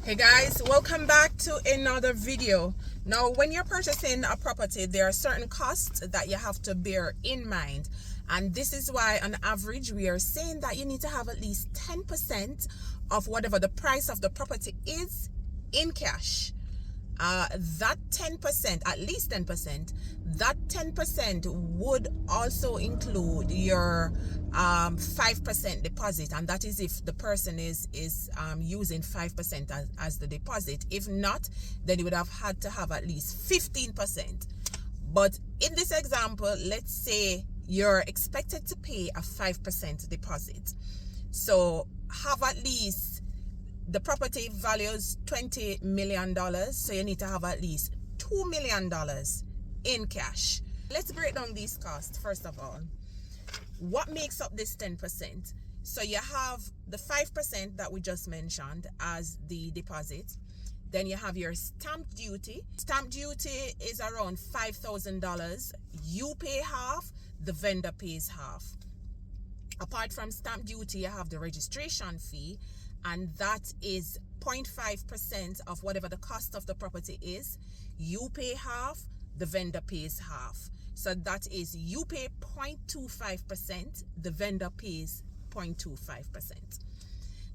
Hey guys, welcome back to another video. Now, when you're purchasing a property, there are certain costs that you have to bear in mind. And this is why on average, we are saying that you need to have at least 10% of whatever the price of the property is in cash. That 10%, at least 10%, that 10% would also include your 5% deposit, and that is if the person is using 5% as the deposit. If not, then you would have had to have at least 15%. But in this example, let's say you're expected to pay a 5% deposit. So have at least, the property values $20 million, so you need to have at least $2 million in cash. Let's break down these costs. First of all, what makes up this 10%? So you have the 5% that we just mentioned as the deposit. Then you have your stamp duty. Stamp duty is around $5,000. You pay half, the vendor pays half. Apart from stamp duty, you have the registration fee, and that is 0.5% of whatever the cost of the property is. You pay half, the vendor pays half. So that is, you pay 0.25%, the vendor pays 0.25%.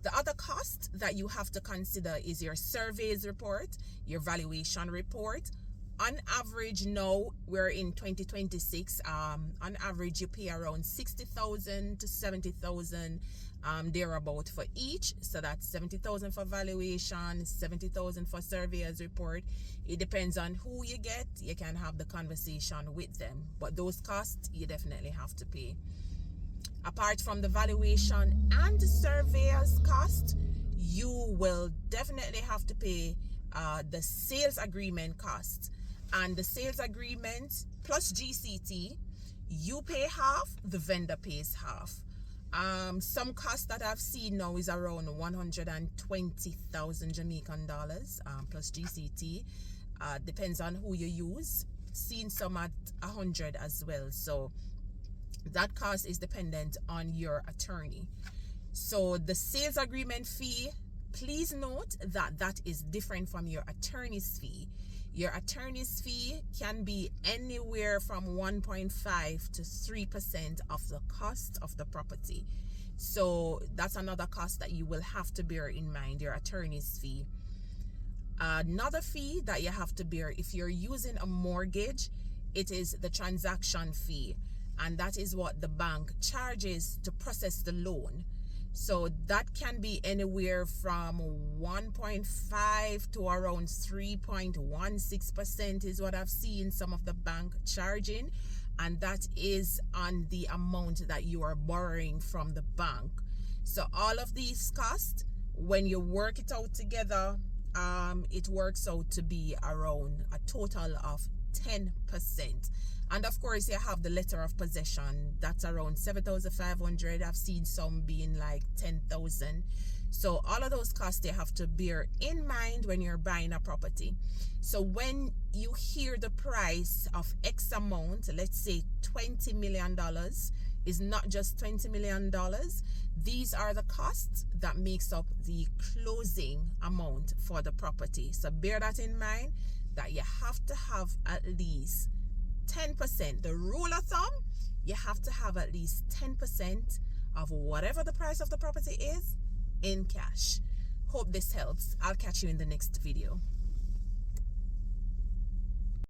The other cost that you have to consider is your surveys report, your valuation report. On average, now we're in 2026. On average, you pay around $60,000 to $70,000 thereabout for each. So that's $70,000 for valuation, $70,000 for surveyor's report. It depends on who you get. You can have the conversation with them, but those costs you definitely have to pay. Apart from the valuation and the surveyor's cost, you will definitely have to pay the sales agreement cost. And the sales agreement plus GCT, you pay half, the vendor pays half. Some cost that I've seen now is around 120,000 Jamaican dollars plus GCT. Depends on who you use. Seen some at 100 as well. So that cost is dependent on your attorney. So the sales agreement fee, please note that that is different from your attorney's fee. Your attorney's fee can be anywhere from 1.5 to 3% of the cost of the property. So that's another cost that you will have to bear in mind, your attorney's fee. Another fee that you have to bear if you're using a mortgage, it is the transaction fee. And that is what the bank charges to process the loan. So that can be anywhere from 1.5 to around 3.16% is what I've seen some of the bank charging. And that is on the amount that you are borrowing from the bank. So all of these costs, when you work it out together, it works out to be around a total of 10%. And of course, you have the letter of possession. That's around 7,500. I've seen some being like 10,000. So all of those costs you have to bear in mind when you're buying a property. So when you hear the price of X amount, let's say $20 million, is not just $20 million. These are the costs that makes up the closing amount for the property. So bear that in mind, that you have to have at least 10%. The rule of thumb, you have to have at least 10% of whatever the price of the property is in cash. Hope this helps. I'll catch you in the next video.